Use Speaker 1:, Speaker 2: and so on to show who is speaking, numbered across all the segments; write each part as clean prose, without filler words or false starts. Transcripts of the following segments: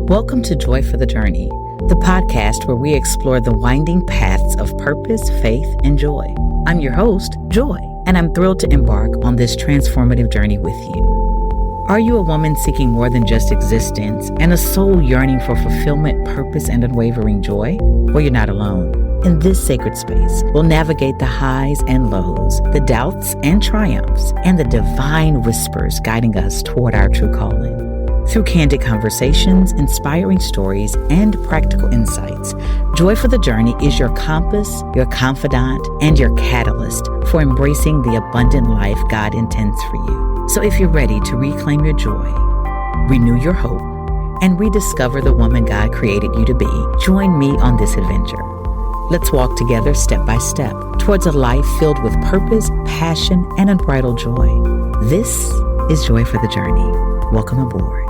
Speaker 1: Welcome to Joy for the Journey, the podcast where we explore the winding paths of purpose, faith, and joy. I'm your host, Joy, and I'm thrilled to embark on this transformative journey with you. Are you a woman seeking more than just existence and a soul yearning for fulfillment, purpose, and unwavering joy? Well, you're not alone. In this sacred space, we'll navigate the highs and lows, the doubts and triumphs, and the divine whispers guiding us toward our true calling. Through candid conversations, inspiring stories, and practical insights, Joy for the Journey is your compass, your confidant, and your catalyst for embracing the abundant life God intends for you. So if you're ready to reclaim your joy, renew your hope, and rediscover the woman God created you to be, join me on this adventure. Let's walk together step by step towards a life filled with purpose, passion, and unbridled joy. This is Joy for the Journey. Welcome aboard.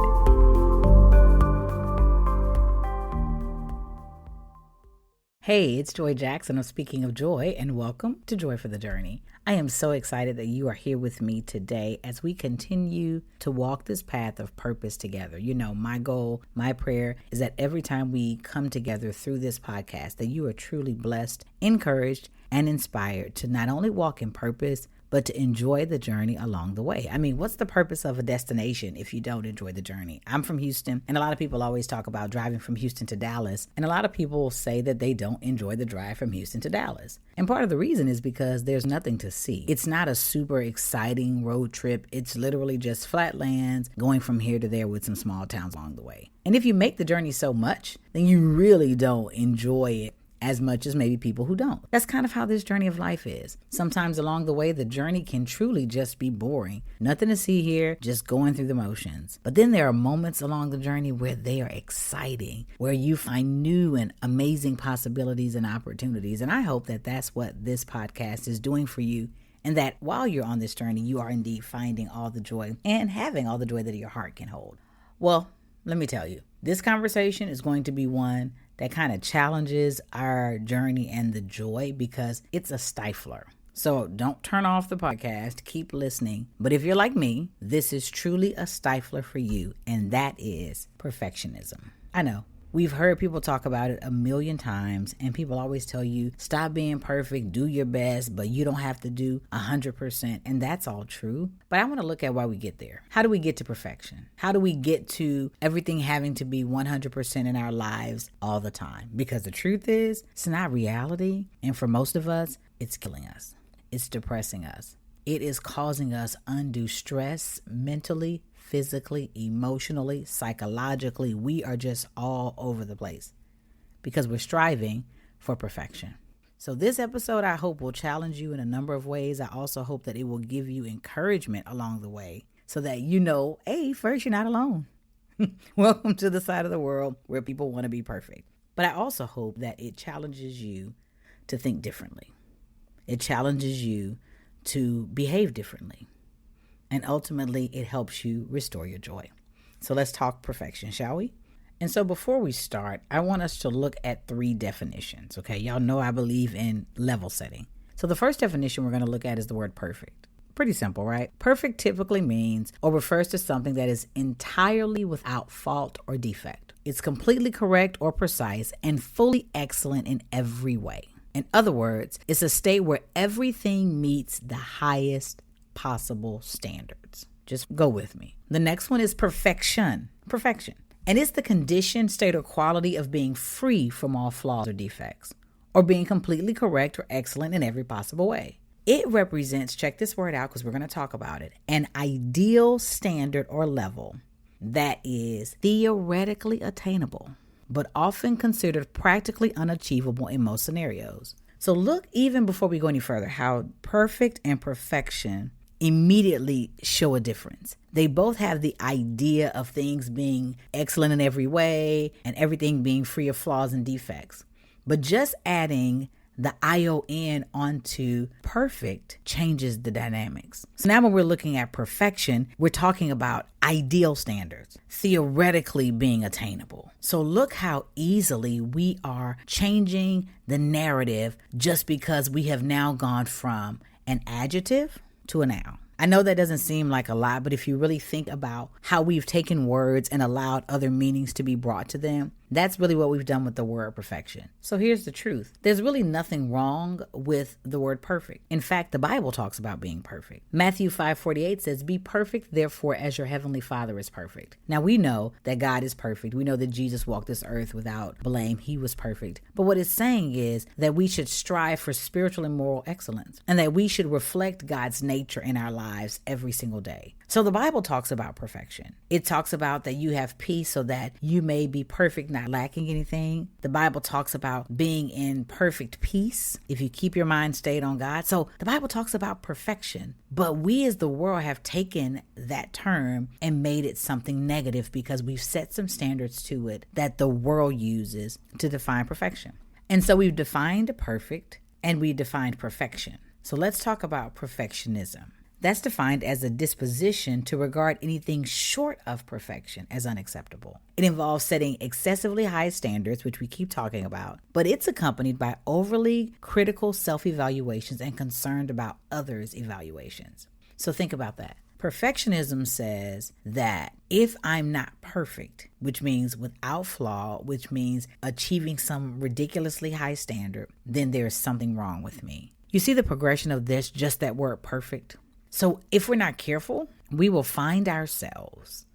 Speaker 1: Hey, it's Joy Jackson of Speaking of Joy, and welcome to Joy for the Journey. I am so excited that you are here with me today as we continue to walk this path of purpose together. You know, my goal, my prayer is that every time we come together through this podcast, that you are truly blessed, encouraged, and inspired to not only walk in purpose, but to enjoy the journey along the way. I mean, what's the purpose of a destination if you don't enjoy the journey? I'm from Houston, and a lot of people always talk about driving from Houston to Dallas, and a lot of people say that they don't enjoy the drive from Houston to Dallas. And part of the reason is because there's nothing to see. It's not a super exciting road trip. It's literally just flatlands going from here to there with some small towns along the way. And if you make the journey so much, then you really don't enjoy it as much as maybe people who don't. That's kind of how this journey of life is. Sometimes along the way, the journey can truly just be boring. Nothing to see here, just going through the motions. But then there are moments along the journey where they are exciting, where you find new and amazing possibilities and opportunities. And I hope that that's what this podcast is doing for you, and that while you're on this journey, you are indeed finding all the joy and having all the joy that your heart can hold. Well, let me tell you, this conversation is going to be one that kind of challenges our journey and the joy because it's a stifler. So don't turn off the podcast, keep listening. But if you're like me, this is truly a stifler for you, and that is perfectionism. I know. We've heard people talk about it a million times, and people always tell you, stop being perfect, do your best, but you don't have to do 100%. And that's all true. But I want to look at why we get there. How do we get to perfection? How do we get to everything having to be 100% in our lives all the time? Because the truth is, it's not reality. And for most of us, it's killing us. It's depressing us. It is causing us undue stress mentally, physically, emotionally, psychologically. We are just all over the place because we're striving for perfection. So this episode, I hope, will challenge you in a number of ways. I also hope that it will give you encouragement along the way so that you know, hey, first, you're not alone. Welcome to the side of the world where people want to be perfect. But I also hope that it challenges you to think differently. It challenges you to behave differently. And ultimately, it helps you restore your joy. So let's talk perfection, shall we? And so before we start, I want us to look at 3 definitions, okay? Y'all know I believe in level setting. So the first definition we're going to look at is the word perfect. Pretty simple, right? Perfect typically means or refers to something that is entirely without fault or defect. It's completely correct or precise and fully excellent in every way. In other words, it's a state where everything meets the highest possible standards. Just go with me. The next one is perfection. Perfection. And it's the condition, state, or quality of being free from all flaws or defects, or being completely correct or excellent in every possible way. It represents, check this word out because we're going to talk about it, an ideal standard or level that is theoretically attainable, but often considered practically unachievable in most scenarios. So look, even before we go any further, how perfect and perfection immediately show a difference. They both have the idea of things being excellent in every way and everything being free of flaws and defects. But just adding the ION onto perfect changes the dynamics. So now when we're looking at perfection, we're talking about ideal standards, theoretically being attainable. So look how easily we are changing the narrative just because we have now gone from an adjective to a noun. I know that doesn't seem like a lot, but if you really think about how we've taken words and allowed other meanings to be brought to them, that's really what we've done with the word perfection. So here's the truth. There's really nothing wrong with the word perfect. In fact, the Bible talks about being perfect. Matthew 5:48 says, "Be perfect, therefore, as your heavenly Father is perfect." Now we know that God is perfect. We know that Jesus walked this earth without blame. He was perfect. But what it's saying is that we should strive for spiritual and moral excellence, and that we should reflect God's nature in our lives every single day. So the Bible talks about perfection. It talks about that you have peace so that you may be perfect, not lacking anything. The Bible talks about being in perfect peace if you keep your mind stayed on God. So the Bible talks about perfection, but we as the world have taken that term and made it something negative because we've set some standards to it that the world uses to define perfection. And so we've defined perfect and we defined perfection. So let's talk about perfectionism. That's defined as a disposition to regard anything short of perfection as unacceptable. It involves setting excessively high standards, which we keep talking about, but it's accompanied by overly critical self-evaluations and concerned about others' evaluations. So think about that. Perfectionism says that if I'm not perfect, which means without flaw, which means achieving some ridiculously high standard, then there's something wrong with me. You see the progression of this, just that word perfect? So if we're not careful, we will find ourselves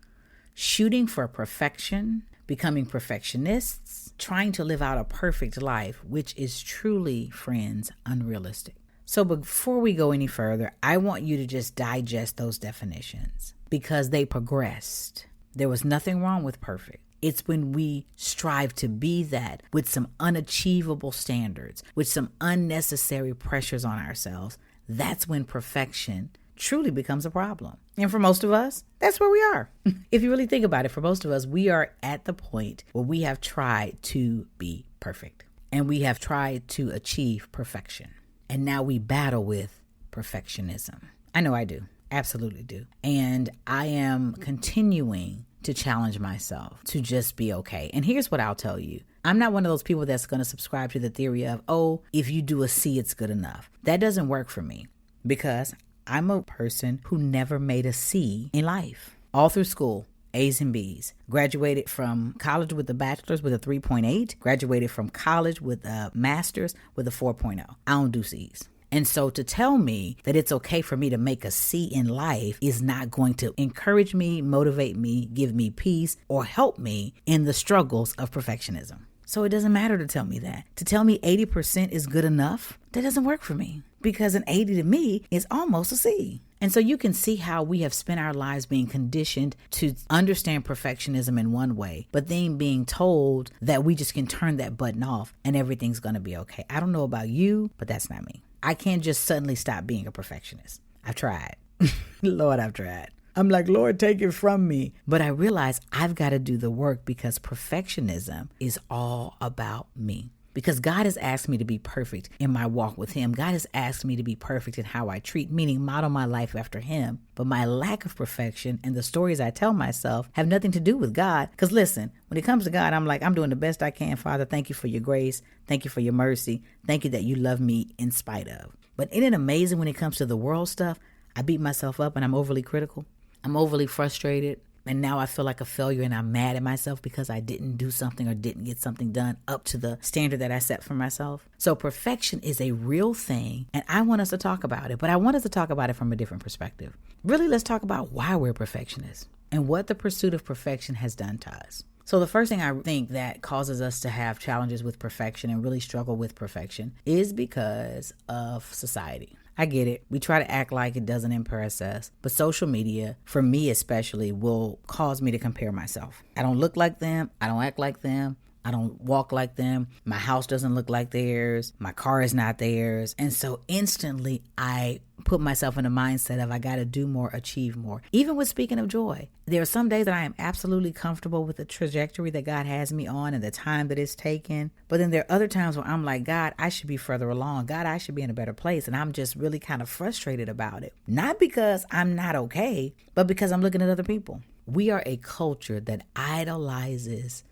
Speaker 1: shooting for perfection, becoming perfectionists, trying to live out a perfect life, which is truly, friends, unrealistic. So before we go any further, I want you to just digest those definitions because they progressed. There was nothing wrong with perfect. It's when we strive to be that with some unachievable standards, with some unnecessary pressures on ourselves. That's when perfection truly becomes a problem. And for most of us, that's where we are. If you really think about it, for most of us, we are at the point where we have tried to be perfect and we have tried to achieve perfection. And now we battle with perfectionism. I know I do. Absolutely do. And I am continuing to challenge myself to just be okay. And here's what I'll tell you. I'm not one of those people that's going to subscribe to the theory of, oh, if you do a C, it's good enough. That doesn't work for me because I'm a person who never made a C in life. All through school, A's and B's. Graduated from college with a bachelor's with a 3.8. Graduated from college with a master's with a 4.0. I don't do C's. And so to tell me that it's okay for me to make a C in life is not going to encourage me, motivate me, give me peace, or help me in the struggles of perfectionism. So it doesn't matter to tell me that. To tell me 80% is good enough, that doesn't work for me because an 80 to me is almost a C. And so you can see how we have spent our lives being conditioned to understand perfectionism in one way, but then being told that we just can turn that button off and everything's going to be okay. I don't know about you, but that's not me. I can't just suddenly stop being a perfectionist. I've tried. Lord, I've tried. I'm like, Lord, take it from me. But I realize I've got to do the work because perfectionism is all about me. Because God has asked me to be perfect in my walk with Him. God has asked me to be perfect in how I treat, meaning model my life after Him. But my lack of perfection and the stories I tell myself have nothing to do with God. Because listen, when it comes to God, I'm like, I'm doing the best I can, Father. Thank you for your grace. Thank you for your mercy. Thank you that you love me in spite of. But isn't it amazing when it comes to the world stuff? I beat myself up and I'm overly critical. I'm overly frustrated. And now I feel like a failure and I'm mad at myself because I didn't do something or didn't get something done up to the standard that I set for myself. So perfection is a real thing and I want us to talk about it, but I want us to talk about it from a different perspective. Really, let's talk about why we're perfectionists and what the pursuit of perfection has done to us. So the first thing I think that causes us to have challenges with perfection and really struggle with perfection is because of society. I get it. We try to act like it doesn't impress us. But social media, for me especially, will cause me to compare myself. I don't look like them. I don't act like them. I don't walk like them. My house doesn't look like theirs. My car is not theirs. And so instantly I put myself in a mindset of I got to do more, achieve more. Even with speaking of joy, there are some days that I am absolutely comfortable with the trajectory that God has me on and the time that it's taken. But then there are other times where I'm like, God, I should be further along. God, I should be in a better place. And I'm just really kind of frustrated about it. Not because I'm not okay, but because I'm looking at other people. We are a culture that idolizes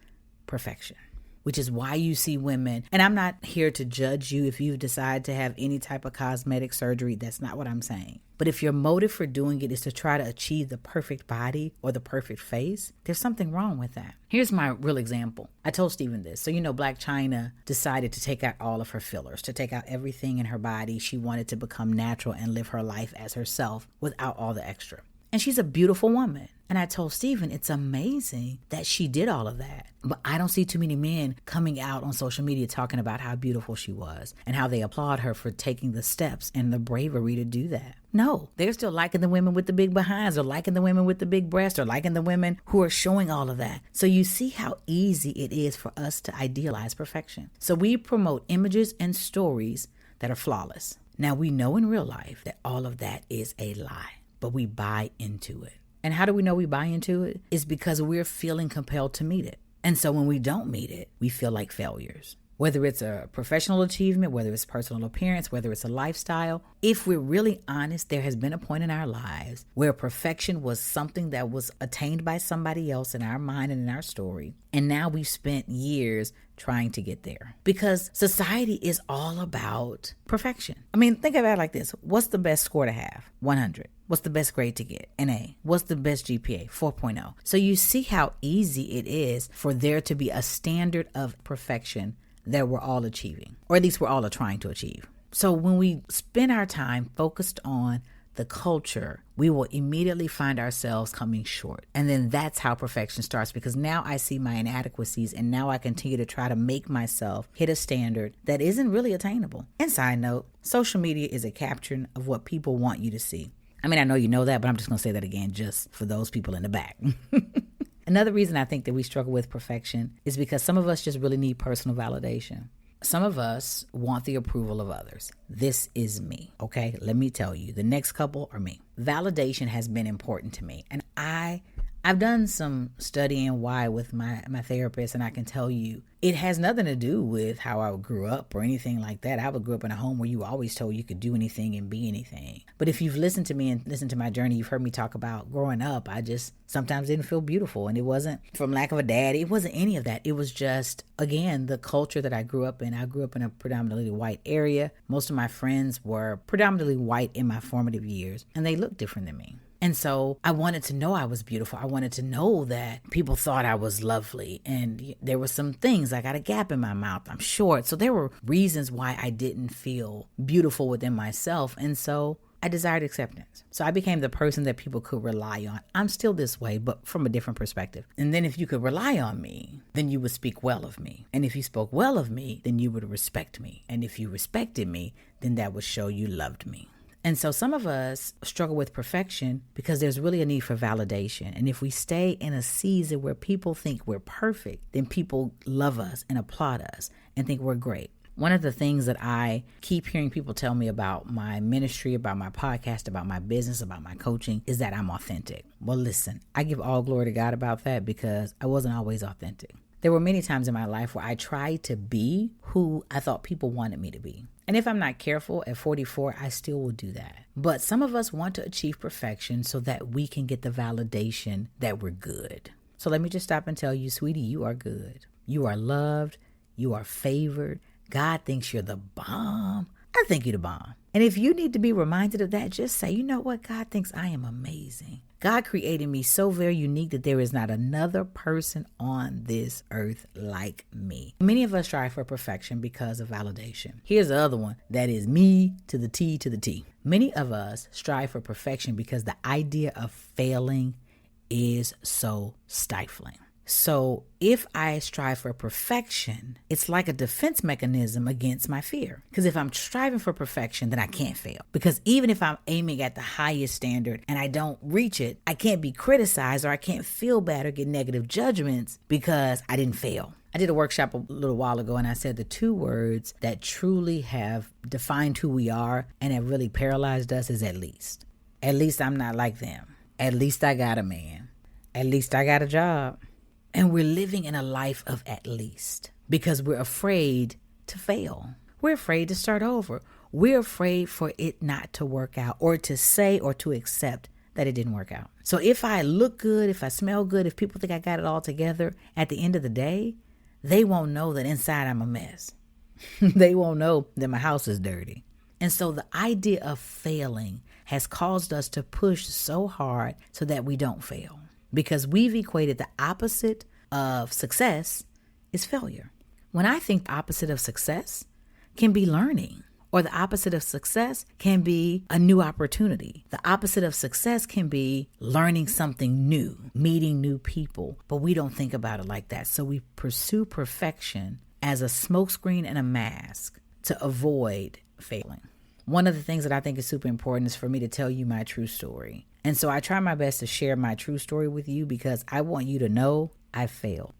Speaker 1: perfection. which is why you see women, and I'm not here to judge you if you decide to have any type of cosmetic surgery. That's not what I'm saying. But if your motive for doing it is to try to achieve the perfect body or the perfect face, there's something wrong with that. Here's my real example. I told Stephen this. So, Blac Chyna decided to take out all of her fillers, to take out everything in her body. She wanted to become natural and live her life as herself without all the extra. And she's a beautiful woman. And I told Stephen, it's amazing that she did all of that. But I don't see too many men coming out on social media talking about how beautiful she was and how they applaud her for taking the steps and the bravery to do that. No, they're still liking the women with the big behinds, or liking the women with the big breasts, or liking the women who are showing all of that. So you see how easy it is for us to idealize perfection. So we promote images and stories that are flawless. Now we know in real life that all of that is a lie, but we buy into it. And how do we know we buy into it? It's because we're feeling compelled to meet it. And so when we don't meet it, we feel like failures. Whether it's a professional achievement, whether it's personal appearance, whether it's a lifestyle, if we're really honest, there has been a point in our lives where perfection was something that was attained by somebody else in our mind and in our story. And now we've spent years trying to get there because society is all about perfection. I mean, think about it like this. What's the best score to have? 100. What's the best grade to get? An A. What's the best GPA? 4.0. So you see how easy it is for there to be a standard of perfection that we're all achieving, or at least we're all trying to achieve. So when we spend our time focused on the culture, we will immediately find ourselves coming short. And then that's how perfection starts, because now I see my inadequacies and now I continue to try to make myself hit a standard that isn't really attainable. And side note, social media is a capture of what people want you to see. I mean, I know you know that, but I'm just going to say that again just for those people in the back. Another reason I think that we struggle with perfection is because some of us just really need personal validation. Some of us want the approval of others. This is me, okay? Let me tell you, the next couple are me. Validation has been important to me. And I've done some studying why with my therapist, and I can tell you it has nothing to do with how I grew up or anything like that. I grew up in a home where you were always told you could do anything and be anything. But if you've listened to me and listened to my journey, you've heard me talk about growing up. I just sometimes didn't feel beautiful. And it wasn't from lack of a dad. It wasn't any of that. It was just, again, the culture that I grew up in. I grew up in a predominantly white area. Most of my friends were predominantly white in my formative years, and they looked different than me. And so I wanted to know I was beautiful. I wanted to know that people thought I was lovely. And there were some things. I got a gap in my mouth. I'm short. So there were reasons why I didn't feel beautiful within myself. And so I desired acceptance. So I became the person that people could rely on. I'm still this way, but from a different perspective. And then if you could rely on me, then you would speak well of me. And if you spoke well of me, then you would respect me. And if you respected me, then that would show you loved me. And so some of us struggle with perfection because there's really a need for validation. And if we stay in a season where people think we're perfect, then people love us and applaud us and think we're great. One of the things that I keep hearing people tell me about my ministry, about my podcast, about my business, about my coaching is that I'm authentic. Well, listen, I give all glory to God about that because I wasn't always authentic. There were many times in my life where I tried to be who I thought people wanted me to be. And if I'm not careful, at 44, I still will do that. But some of us want to achieve perfection so that we can get the validation that we're good. So let me just stop and tell you, sweetie, you are good. You are loved. You are favored. God thinks you're the bomb. I think you're the bomb. And if you need to be reminded of that, just say, you know what? God thinks I am amazing. God created me so very unique that there is not another person on this earth like me. Many of us strive for perfection because of validation. Here's the other one. That is me to the T to the T. Many of us strive for perfection because the idea of failing is so stifling. So if I strive for perfection, it's like a defense mechanism against my fear. Because if I'm striving for perfection, then I can't fail. Because even if I'm aiming at the highest standard and I don't reach it, I can't be criticized or I can't feel bad or get negative judgments because I didn't fail. I did a workshop a little while ago and I said the two words that truly have defined who we are and have really paralyzed us is at least. At least I'm not like them. At least I got a man. At least I got a job. And we're living in a life of at least because we're afraid to fail. We're afraid to start over. We're afraid for it not to work out or to say or to accept that it didn't work out. So if I look good, if I smell good, if people think I got it all together, at the end of the day, they won't know that inside I'm a mess. They won't know that my house is dirty. And so the idea of failing has caused us to push so hard so that we don't fail, because we've equated the opposite of success is failure. When I think the opposite of success can be learning, or the opposite of success can be a new opportunity. The opposite of success can be learning something new, meeting new people, but we don't think about it like that. So we pursue perfection as a smokescreen and a mask to avoid failing. One of the things that I think is super important is for me to tell you my true story. And so I try my best to share my true story with you because I want you to know I failed.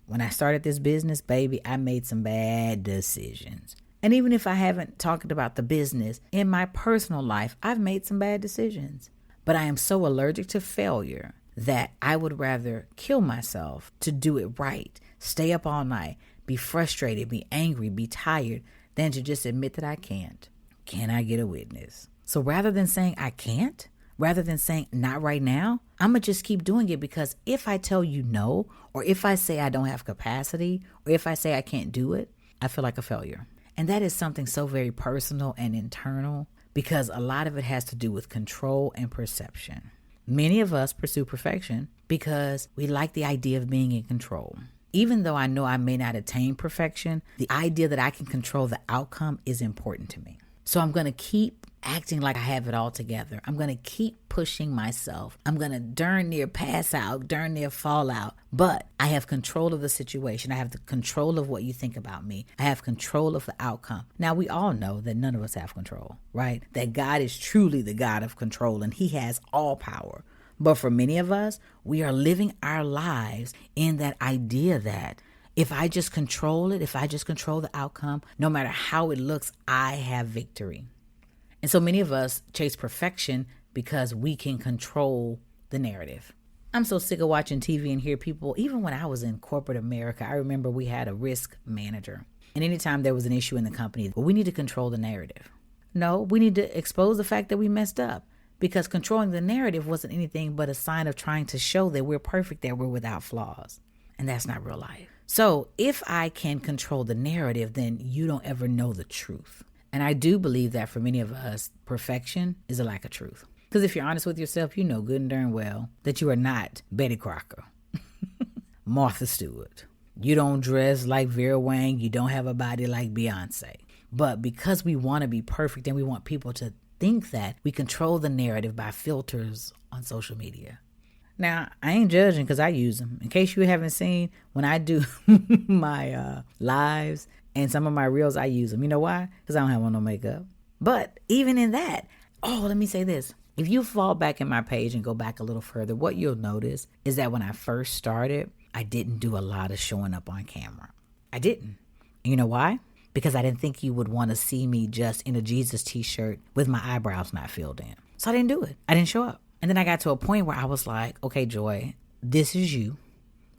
Speaker 1: When I started this business, baby, I made some bad decisions. And even if I haven't talked about the business, in my personal life, I've made some bad decisions. But I am so allergic to failure that I would rather kill myself to do it right, stay up all night, be frustrated, be angry, be tired, than to just admit that I can't. Can I get a witness? So rather than saying I can't, rather than saying not right now, I'm going to just keep doing it, because if I tell you no, or if I say I don't have capacity, or if I say I can't do it, I feel like a failure. And that is something so very personal and internal, because a lot of it has to do with control and perception. Many of us pursue perfection because we like the idea of being in control. Even though I know I may not attain perfection, the idea that I can control the outcome is important to me. So I'm going to keep acting like I have it all together. I'm going to keep pushing myself. I'm going to darn near pass out, darn near fall out. But I have control of the situation. I have the control of what you think about me. I have control of the outcome. Now, we all know that none of us have control, right? That God is truly the God of control, and he has all power. But for many of us, we are living our lives in that idea that if I just control it, if I just control the outcome, no matter how it looks, I have victory. And so many of us chase perfection because we can control the narrative. I'm so sick of watching TV and hear people, even when I was in corporate America, I remember we had a risk manager. And anytime there was an issue in the company, well, we need to control the narrative. No, we need to expose the fact that we messed up, because controlling the narrative wasn't anything but a sign of trying to show that we're perfect, that we're without flaws. And that's not real life. So if I can control the narrative, then you don't ever know the truth. And I do believe that for many of us, perfection is a lack of truth. Because if you're honest with yourself, you know good and darn well that you are not Betty Crocker, Martha Stewart. You don't dress like Vera Wang. You don't have a body like Beyonce. But because we want to be perfect and we want people to think that, we control the narrative by filters on social media. Now, I ain't judging because I use them. In case you haven't seen, when I do my lives and some of my reels, I use them. You know why? Because I don't have on no makeup. But even in that, let me say this. If you fall back in my page and go back a little further, what you'll notice is that when I first started, I didn't do a lot of showing up on camera. I didn't. And you know why? Because I didn't think you would want to see me just in a Jesus t-shirt with my eyebrows not filled in. So I didn't do it. I didn't show up. And then I got to a point where I was like, okay, Joy, this is you.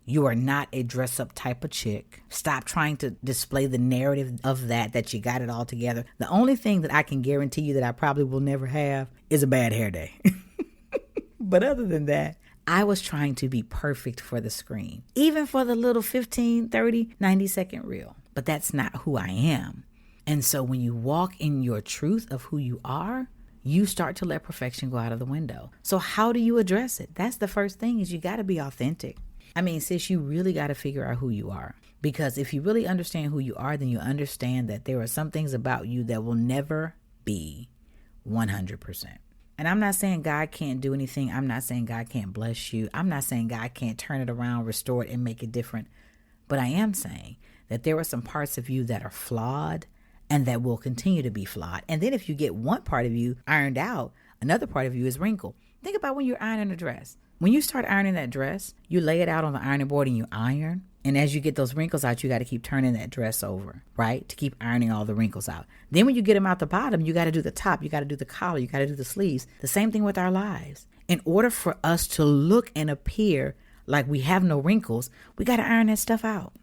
Speaker 1: You are not a dress-up type of chick. Stop trying to display the narrative of that you got it all together. The only thing that I can guarantee you that I probably will never have is a bad hair day. But other than that, I was trying to be perfect for the screen, even for the little 15, 30, 90-second reel. But that's not who I am. And so when you walk in your truth of who you are, you start to let perfection go out of the window. So how do you address it? That's the first thing, is you got to be authentic. I mean, sis, you really got to figure out who you are. Because if you really understand who you are, then you understand that there are some things about you that will never be 100%. And I'm not saying God can't do anything. I'm not saying God can't bless you. I'm not saying God can't turn it around, restore it, and make it different. But I am saying that there are some parts of you that are flawed and that will continue to be flawed. And then if you get one part of you ironed out, another part of you is wrinkled. Think about when you're ironing a dress. When you start ironing that dress, you lay it out on the ironing board and you iron. And as you get those wrinkles out, you got to keep turning that dress over, right? To keep ironing all the wrinkles out. Then when you get them out the bottom, you got to do the top. You got to do the collar. You got to do the sleeves. The same thing with our lives. In order for us to look and appear like we have no wrinkles, we got to iron that stuff out.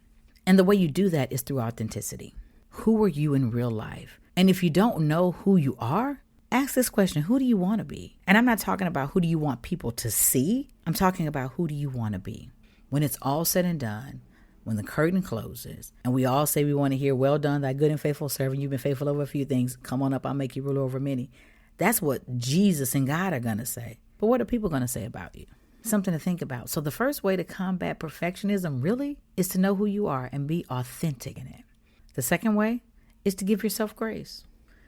Speaker 1: And the way you do that is through authenticity. Who are you in real life? And if you don't know who you are, ask this question: who do you want to be? And I'm not talking about who do you want people to see. I'm talking about who do you want to be? When it's all said and done, when the curtain closes and we all say we want to hear, well done, thy good and faithful servant, you've been faithful over a few things, come on up, I'll make you ruler over many. That's what Jesus and God are going to say. But what are people going to say about you? Something to think about. So the first way to combat perfectionism really is to know who you are and be authentic in it. The second way is to give yourself grace.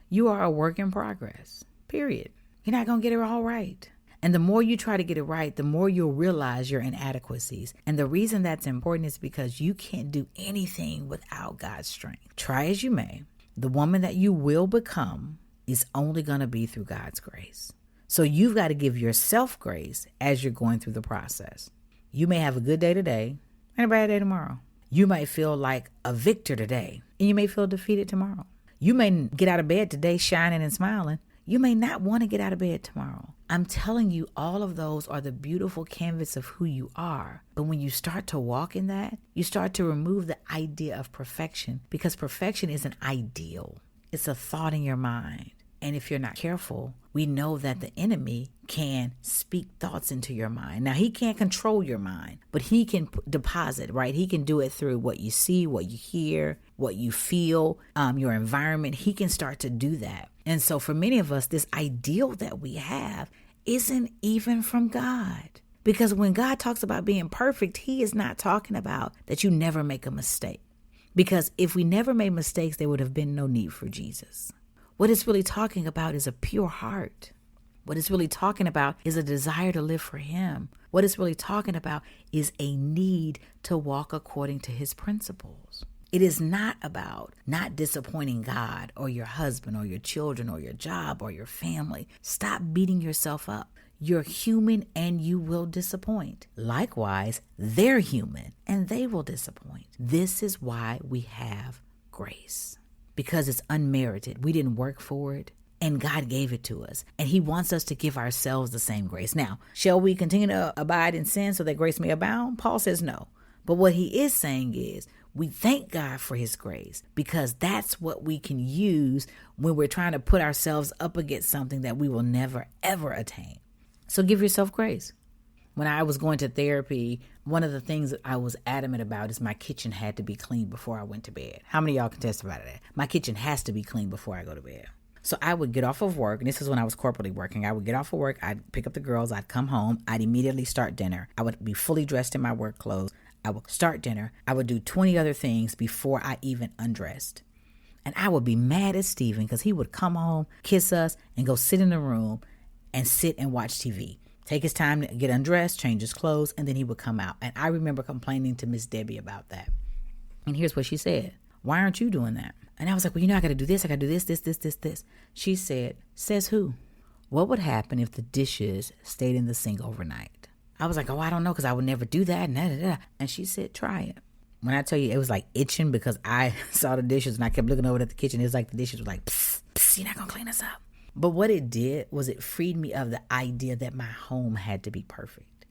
Speaker 1: You are a work in progress, period. You're not going to get it all right. And the more you try to get it right, the more you'll realize your inadequacies. And the reason that's important is because you can't do anything without God's strength. Try as you may, the woman that you will become is only going to be through God's grace. So you've got to give yourself grace as you're going through the process. You may have a good day today and a bad day tomorrow. You might feel like a victor today and you may feel defeated tomorrow. You may get out of bed today shining and smiling. You may not want to get out of bed tomorrow. I'm telling you, all of those are the beautiful canvas of who you are. But when you start to walk in that, you start to remove the idea of perfection, because perfection is an ideal. It's a thought in your mind. And if you're not careful, we know that the enemy can speak thoughts into your mind. Now, he can't control your mind, but he can deposit, right? He can do it through what you see, what you hear, what you feel, your environment. He can start to do that. And so for many of us, this ideal that we have isn't even from God. Because when God talks about being perfect, he is not talking about that you never make a mistake. Because if we never made mistakes, there would have been no need for Jesus. What it's really talking about is a pure heart. What it's really talking about is a desire to live for him. What it's really talking about is a need to walk according to his principles. It is not about not disappointing God or your husband or your children or your job or your family. Stop beating yourself up. You're human and you will disappoint. Likewise, they're human and they will disappoint. This is why we have grace. Because it's unmerited. We didn't work for it, and God gave it to us. And he wants us to give ourselves the same grace. Now, shall we continue to abide in sin so that grace may abound? Paul says no. But what he is saying is we thank God for his grace, because that's what we can use when we're trying to put ourselves up against something that we will never, ever attain. So give yourself grace. When I was going to therapy, one of the things that I was adamant about is my kitchen had to be clean before I went to bed. How many of y'all can testify to that? My kitchen has to be clean before I go to bed. So I would get off of work, and this is when I was corporately working. I would get off of work, I'd pick up the girls, I'd come home, I'd immediately start dinner. I would be fully dressed in my work clothes. I would start dinner. I would do 20 other things before I even undressed. And I would be mad at Steven because he would come home, kiss us, and go sit in the room and sit and watch TV. Take his time to get undressed, change his clothes, and then he would come out. And I remember complaining to Miss Debbie about that. And here's what she said. Why aren't you doing that? And I was like, well, I got to do this. I got to do this. She said, says who? What would happen if the dishes stayed in the sink overnight? I was like, oh, I don't know, because I would never do that. And she said, try it. When I tell you, it was like itching because I saw the dishes and I kept looking over at the kitchen. It was like the dishes were like, psst, psst, you're not going to clean us up. But what it did was it freed me of the idea that my home had to be perfect.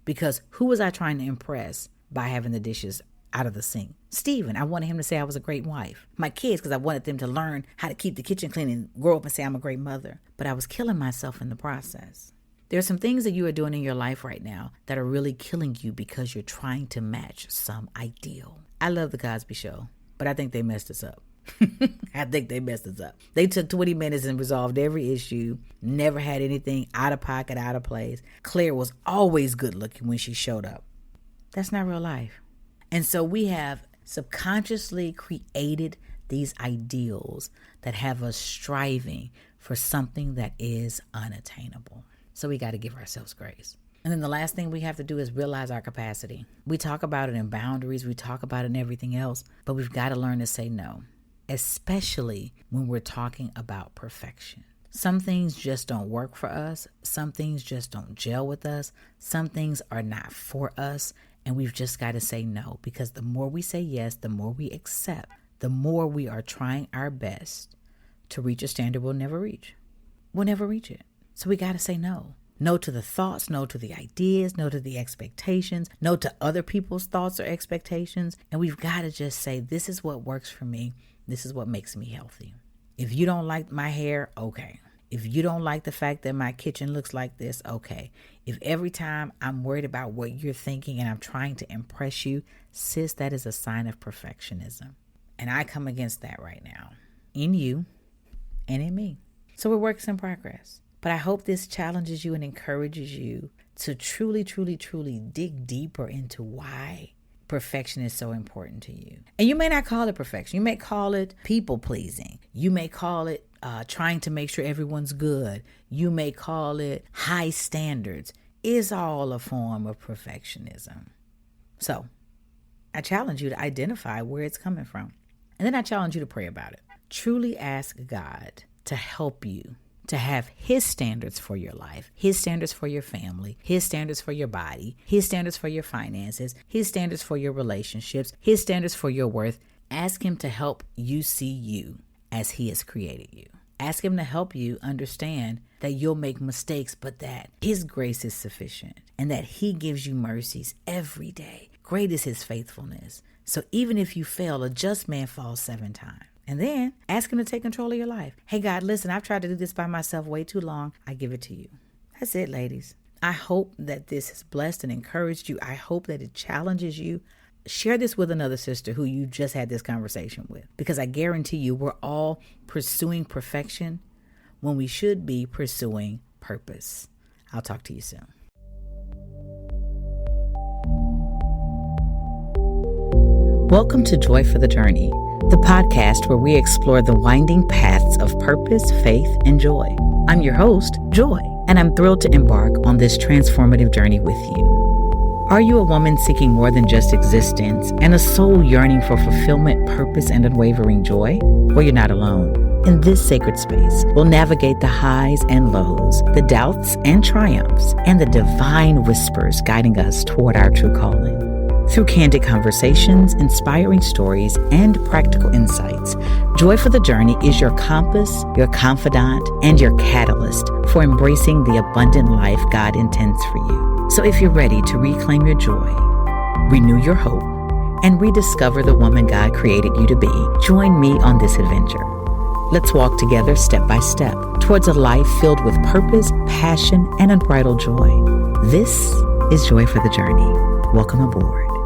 Speaker 1: Because who was I trying to impress by having the dishes out of the sink? Steven. I wanted him to say I was a great wife. My kids, because I wanted them to learn how to keep the kitchen clean and grow up and say I'm a great mother. But I was killing myself in the process. There are some things that you are doing in your life right now that are really killing you because you're trying to match some ideal. I love the Cosby Show, but I think they messed us up. I think they messed us up. They took 20 minutes and resolved every issue, never had anything out of pocket, out of place. Claire was always good looking when she showed up. That's not real life. And so we have subconsciously created these ideals that have us striving for something that is unattainable. So we got to give ourselves grace. And then the last thing we have to do is realize our capacity. We talk about it in boundaries. We talk about it in everything else, but we've got to learn to say no. Especially when we're talking about perfection. Some things just don't work for us. Some things just don't gel with us. Some things are not for us. And we've just got to say no, because the more we say yes, the more we accept, the more we are trying our best to reach a standard we'll never reach. We'll never reach it. So we got to say no. No to the thoughts, no to the ideas, no to the expectations, no to other people's thoughts or expectations. And we've got to just say, this is what works for me. This is what makes me healthy. If you don't like my hair, okay. If you don't like the fact that my kitchen looks like this, okay. If every time I'm worried about what you're thinking and I'm trying to impress you, sis, that is a sign of perfectionism. And I come against that right now in you and in me. So we're works in progress. But I hope this challenges you and encourages you to truly, truly, truly dig deeper into why perfection is so important to you. And you may not call it perfection. You may call it people pleasing. You may call it trying to make sure everyone's good. You may call it high standards. It's all a form of perfectionism. So I challenge you to identify where it's coming from. And then I challenge you to pray about it. Truly ask God to help you to have his standards for your life, his standards for your family, his standards for your body, his standards for your finances, his standards for your relationships, his standards for your worth. Ask him to help you see you as he has created you. Ask him to help you understand that you'll make mistakes, but that his grace is sufficient and that he gives you mercies every day. Great is his faithfulness. So even if you fail, a just man falls 7 times. And then ask him to take control of your life. Hey, God, listen, I've tried to do this by myself way too long. I give it to you. That's it, ladies. I hope that this has blessed and encouraged you. I hope that it challenges you. Share this with another sister who you just had this conversation with, because I guarantee you we're all pursuing perfection when we should be pursuing purpose. I'll talk to you soon. Welcome to Joy for the Journey, the podcast where we explore the winding paths of purpose, faith, and joy. I'm your host, Joy, and I'm thrilled to embark on this transformative journey with you. Are you a woman seeking more than just existence and a soul yearning for fulfillment, purpose, and unwavering joy? Well, you're not alone. In this sacred space, we'll navigate the highs and lows, the doubts and triumphs, and the divine whispers guiding us toward our true calling. Through candid conversations, inspiring stories, and practical insights, Joy for the Journey is your compass, your confidant, and your catalyst for embracing the abundant life God intends for you. So if you're ready to reclaim your joy, renew your hope, and rediscover the woman God created you to be, join me on this adventure. Let's walk together step by step towards a life filled with purpose, passion, and unbridled joy. This is Joy for the Journey. Welcome aboard.